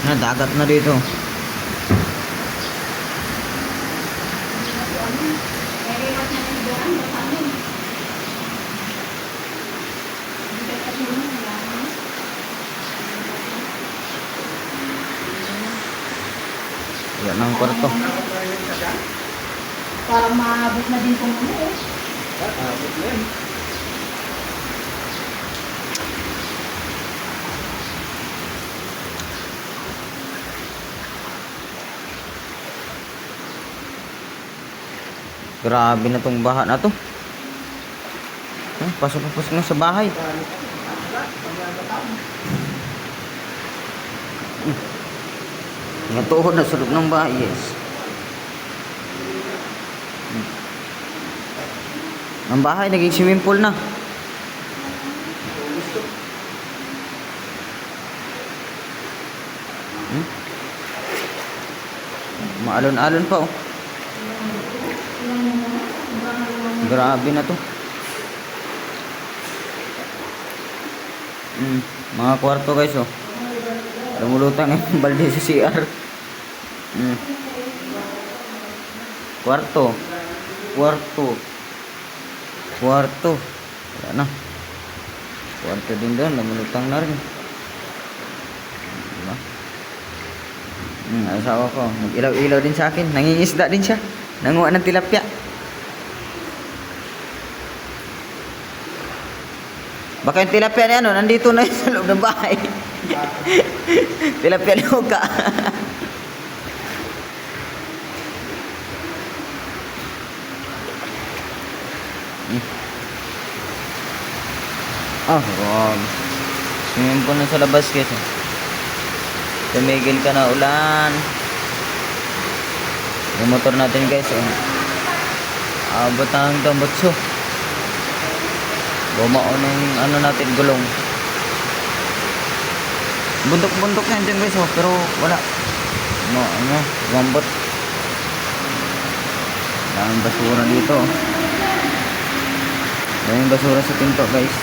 Dagat na dito. Yan ang kwarto. Para maabot na din kung ano eh. Abot na yan. Grabe na tong baha na to. Pasok na sa bahay. Natuhod na sa loob ng bahay, yes. Ang bahay naging swimming pool na. Maalon-alon pa oh. Grabe na to. Mga kwarto guys oh. Lumulutang yung balde sa CR. Kwarto. Wala na. Kwarto din doon. Lumulutang na rin. Diba? Asawa ko. Nag-ilaw-ilaw din sa akin. Nangingisda din siya. Nanguha ng tilapia. Baka yung tilapia na yan, nandito na sa loob ng bahay. Tilapia luka. Wow. Swimming pool na sa labas guys. Tumigil ka na ulan. Yung motor natin guys. Abot na hanggang butso. Bumaon yung ano natin gulong. Bundok-bundok na dyan guys oh, pero wala. Gambot. Daming basura dito. Daming basura sa pinto guys.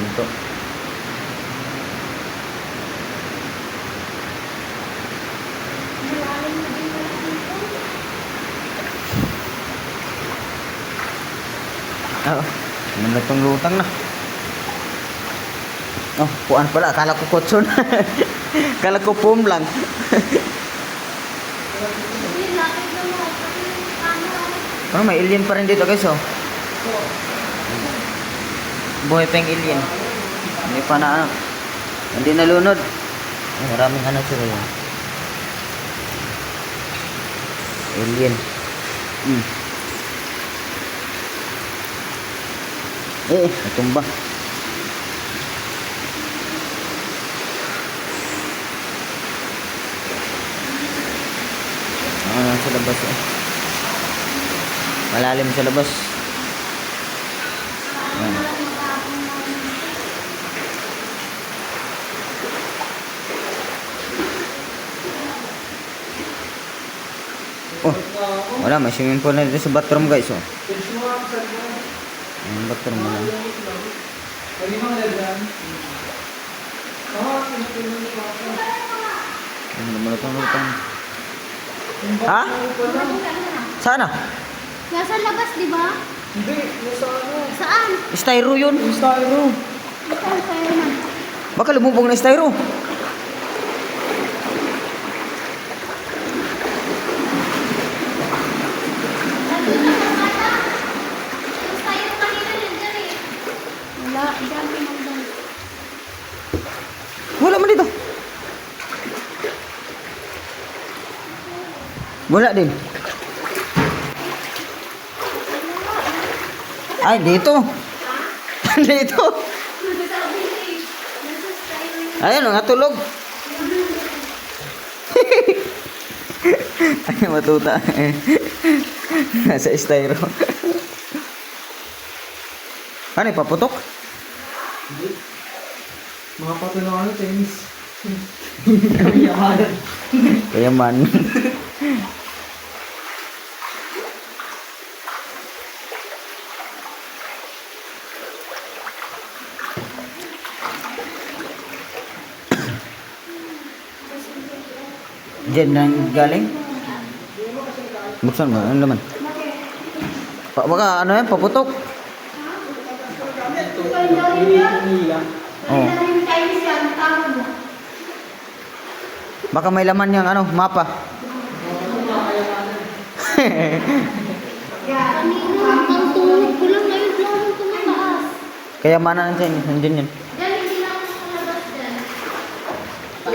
Pinto. Manatong lutang na. Puan pala. Akala ko kotson. Akala ko pum lang. May alien pa rin dito guys oh. Buhay pa yung alien. Hindi pa na hindi nalunod. Maraming ano sila yun. Alien. Natumba. Sa labas eh. Malalim sa labas. Wala, may swimming pool na dito sa bathroom guys oh. Bathroom na lang. Lutang. Ha? Sana? Nasa labas, di ba? Hindi, nasa ano? Saan? Styro yun. Styro. Saan na? Baka lumubog na styro. Wala man dito. Wala din. Ay, dito. Dito. Ayun, natulog. Ay, matuta. Nasa styro. Ano, ipaputok? Mga patulungan ng Chinese. Kayaman. dyan nang galing. Buksan mo, ano naman? Baka ano yan, paputok. Oh. Baka may laman yung ano, mapa. Kanina, ang tulog ko lang ngayon lang ako tumataas. Kaya mana nandiyan, nandiyan yun. Yan, hindi na ako nakalabas dyan.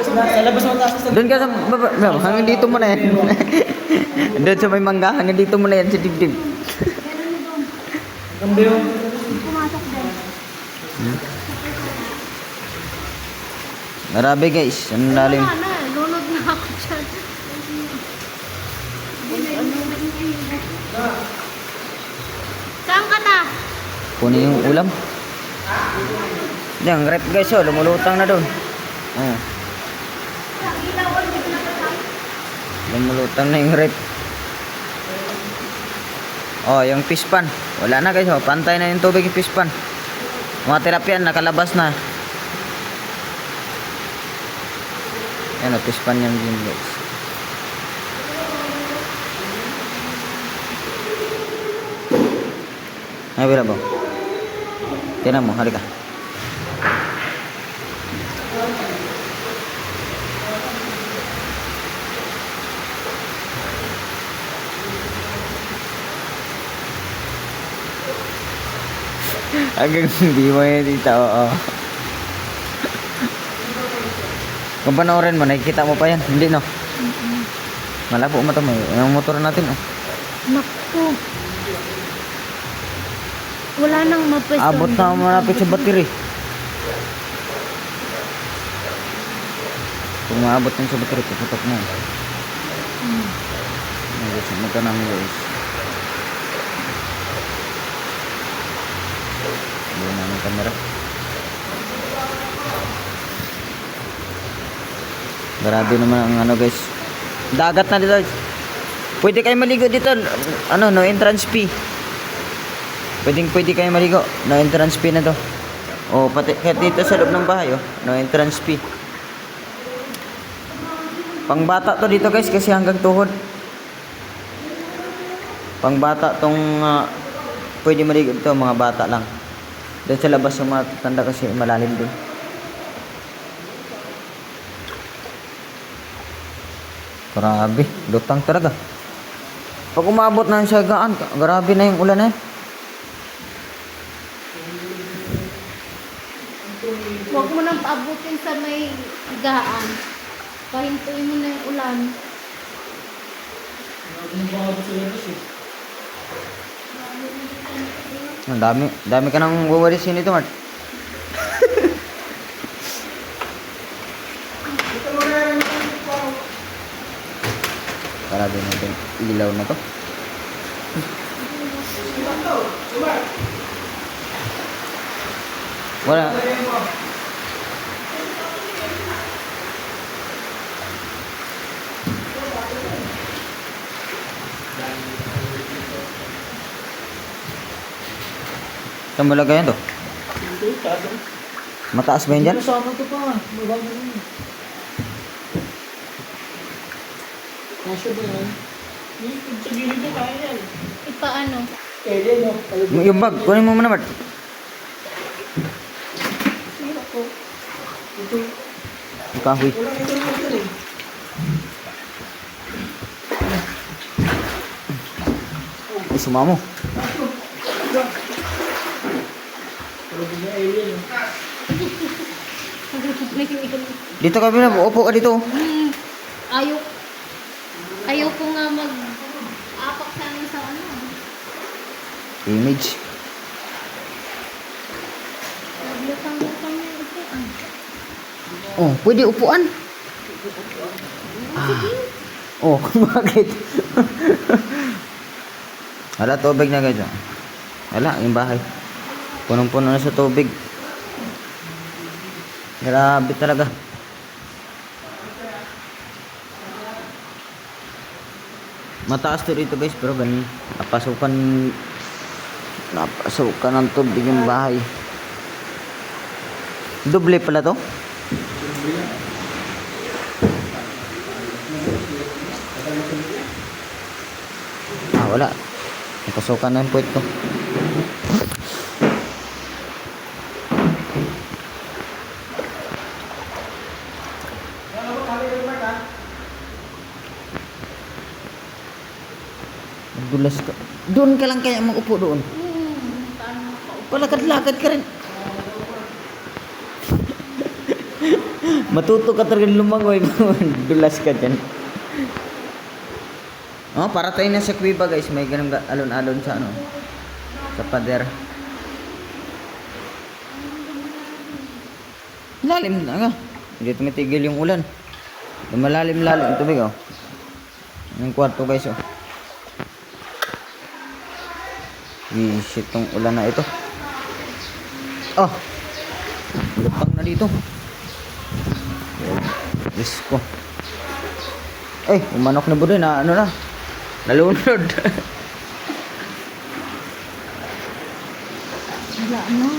Sa labas mo taas sa Doon ka sa baba, no, hanggang dito mo na yan. Doon sa may mangga, hanggang dito mo na yan sa dibdib. Meron mo doon. kambyo. Pumasok din. Grabe guys, ang lalim. Wala na, lunod na ako dyan. Saan ka na? Kunin yung ulam. Yan, rep guys, oh, lumulutang na doon. Oh, lumulutang na yung rep. Oh, yung fish pan. Wala na guys, oh, pantay na yung tubig yung fish pan. Mga tilapia nakalabas na. Yan, oh, fish pan yung din guys. Ay, wala ba? Tinan mo, halika. Hanggang hindi mo yun dito, oo. Kung panoorin mo, nakikita mo pa yan. Hindi, no? Malabo mo ito. Yung motor natin, oh. Naku. Wala nang mapwesto. Abot na malapit sa battery. Kung maabot yan sa battery, puputok na. Nagit sa mata namin guys. Hindi namin camera. Grabe naman ang ano guys. Dagat na dito. Pwede kayo maligo dito. Ano, no entrance fee. Pwede kayo maligo. No entrance fee na to. O pati kahit dito sa loob ng bahay, oh, no entrance fee. Pangbata to dito guys kasi hanggang tuhod. Pangbata tong pwede maligo dito, mga bata lang. Doon sa labas yung mga tanda kasi malalim din. Grabe, lutang talaga. Pag umabot na siya gaan, grabe na yung ulan na yan. Huwag mo nang paabutin sa may higaan. Pahintuin mo na yung ulan. Ang dami ka nang wawalisin nito, Mart. Para din natin ilaw na to. Wala. Saan mo lagayan to? Mataas ba yun dyan? Sama to pa. Mababa yun. Kasya ba yan? Sa gilid na kaya yan. Ipaano? Pwede, no? Yung bag, kunin mo muna, Mart. Sino ko? Ito. Yung kahoy. Wala ito na ito eh. Ay, sumamo. Pero bigla alien. Dito ka, Bina. Upo ka dito. Ayaw ko nga mag-apak sa ano. Image. Lutang-lutang yung upuan. Oh, pwede upuan. Oh, bakit? Wala tubig na guys. Wala, yung bahay. Punong-puno na sa tubig. Grabe talaga. Mataas to dito guys, pero ganun. Napasukan ng tubig yung bahay. Doble pala to. wala. Napasukan na yung puwit ko. Dulas ka. Doon ka lang kaya mag-upo doon. Paano ka? Palakad-lakad ka rin. Matuto ka talaga lumangoy. Dulas ka dyan. Oh, para tayo na sa kuiba guys. May ganun alon-alon sa ano. Sa pader. Lalim na nga. Hindi tumitigil yung ulan. Malalim-lalim. Tubig oh. Yung kwarto guys oh. Shit tong ulan na ito. Oh. Lutang na dito. Diyos ko. Eh, umanok na budoy na ano na. Nalunod. Wala na.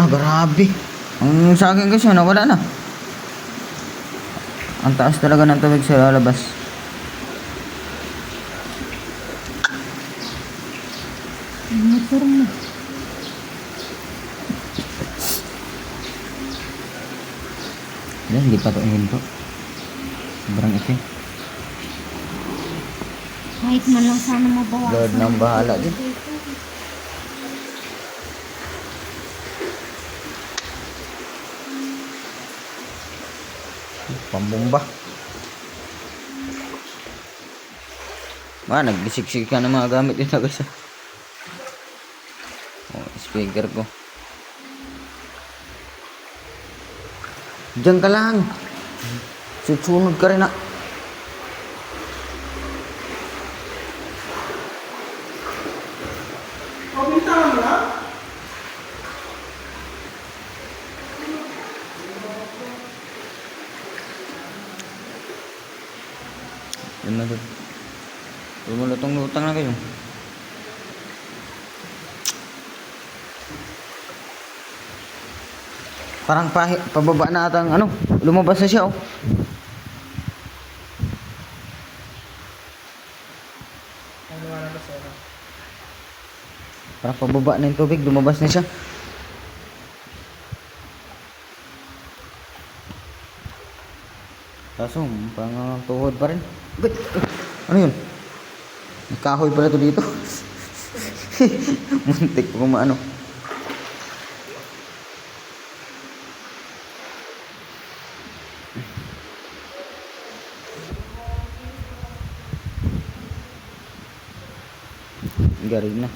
Grabe. Ang sa akin kasi nawala na. Ang taas talaga ng tubig sa labas. Motor mo. Hindi pa ito ihinto. Sobrang itim. Kahit man lang sana mabawasan. Lord nang bahala din. Pambomba. Nagbisiksik ka ng mga gamit dito guys. Oh, speaker ko. Diyan ka lang. Susunod ka rin na. Pabintangan mo na? Lumulutang-lutang na kayo. Parang pababa na atang ano, lumabas na siya oh. Parang pababa na yung tubig, lumabas na siya. Kaso, pang tuhod pa rin. Ano yun? Nakahoy pala to dito. Muntik ko maano. Garing na.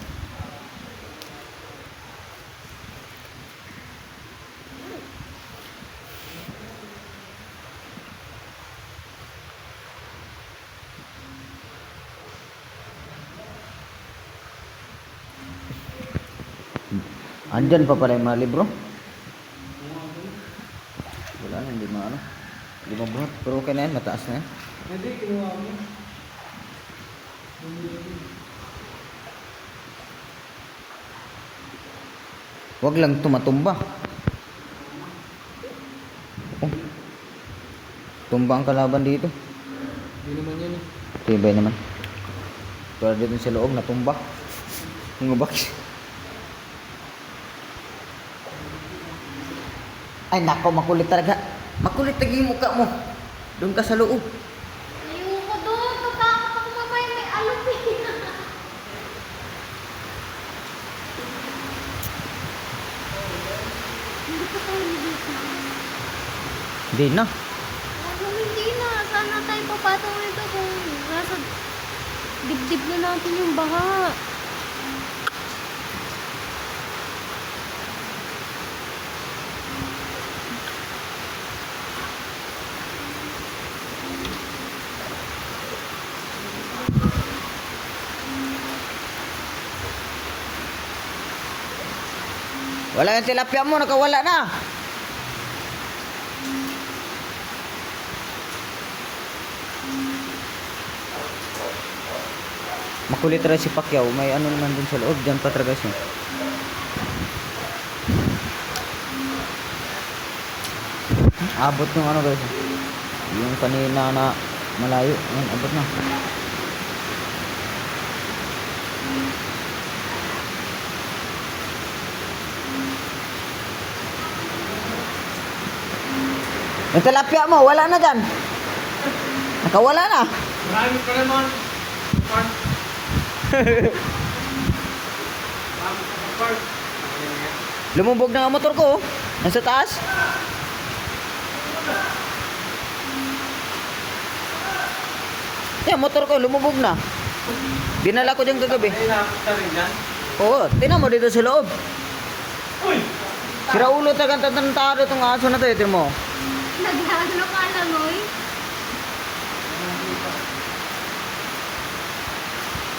Andyan pa pala yung mga libro. Wala na, hindi maano. Hindi mabuhat. Pero okay na yan, mataas na yan. Hindi, kinuha mo. Huwag lang tumatumba. Oh. Tumba ang kalaban dito. Hindi naman yan eh. Tibay naman. Pero dito sa loob, natumba. Mga baks. Ay nako, makulit talaga. Makulit lagi yung mukha mo. Doon ka sa loob. Ayoko doon. Matakot ako mamaya may alupin. Hindi pa tayo dito. Hindi na. Hindi na. Sana tayo papatong nito kung nasa dibdib na natin yung baha. Wala yung tilapia mo, nakawala na. Makulit rin si Pacquiao. May ano naman dun sa loob. Diyan pa talaga siya. Abot yung ano guys. Yung kanina na malayo. Ayan, abot na. Yung tilapia mo, wala na dyan. Nakawala na. Marami pa naman. Park. Marami pa sa park. Lumubog na ang motor ko. Oh. Nasa taas. Yan, motor ko, lumubog na. Dinala ko dyan kagabi. Ay, nakakita rin dyan. Oo, tinan mo dito sa loob. Uy! Sira ulo tagang tatantado itong aso na to. Ito mo. Naglalo ka lang, oy.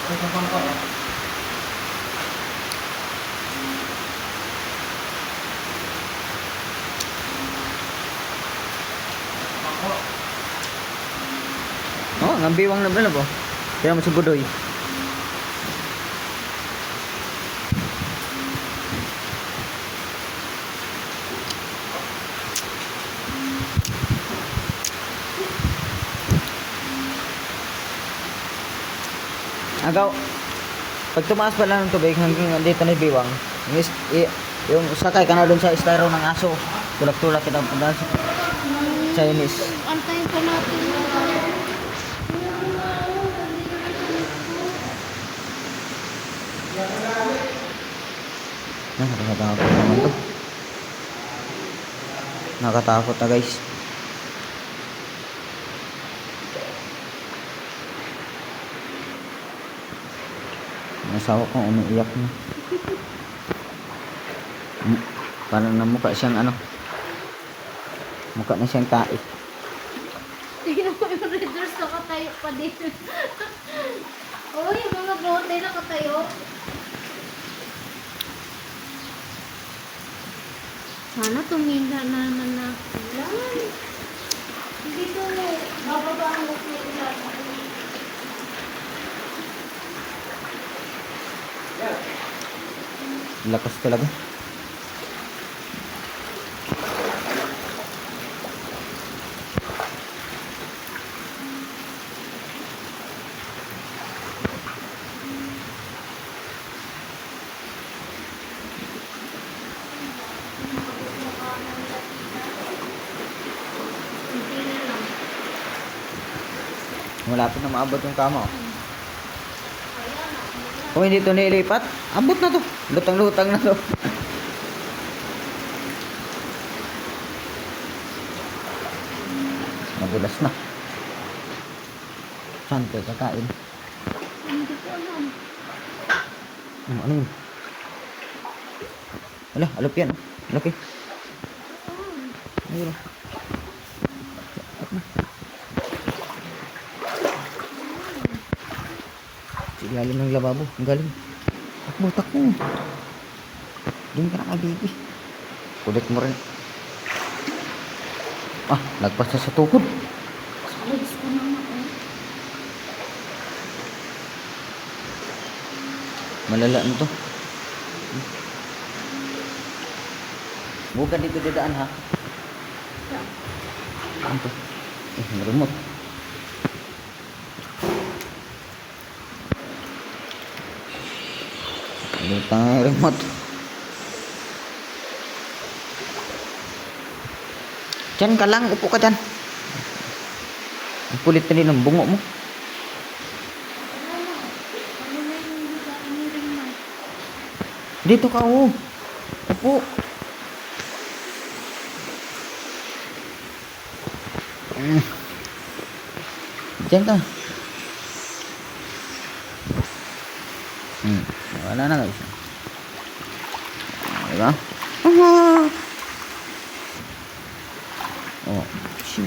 Ay, kapang ka. Ako. Oo, ang biwang na ba po? Tinan mo si Budoy. Agaw, pag tumaas pa lang ng tubig hanggang dito na yung biwang, yung sakay ka na doon sa styro ng aso, tulak-tulak kita punta sa Chinese. Antayin pa natin. Nakatakot naman to. Nakatakot na guys. Nasawa kong umiiyak na. Parang na mukha siyang ano. Mukha na siyang tae. Tingnan mo yung readers nakatayo pa din. Uy, yung mga bote nakatayo. Sana tumila na naman na ulan. Hindi to bababa ang tumila. Lakas talaga. Malapit na maabot yung kama. Kung hindi ito nilipat, abot na to. Lutang-lutang na to. Madulas na. Saan tayo kakain? Hindi ko alam. Ano yun? Ala, alop yan. Alop eh. Ayun. Ilalim ng lababo. Ang galing. Takbo, takbo. Doon ka na kay baby. Kulit mo rin. Ah, lagpas na sa tukod. Alis ko naman eh. Malala na to. Huwag ka dito dadaan ha. Ano to? May remote. Lutang ang remote. Diyan ka lang, upo ka dyan. Ang kulit na din ng bungo mo. Ano na yung iniring na? Dito ka, oh. Upo. Diyan ka. Wala na guys. Diba? Oh, shit.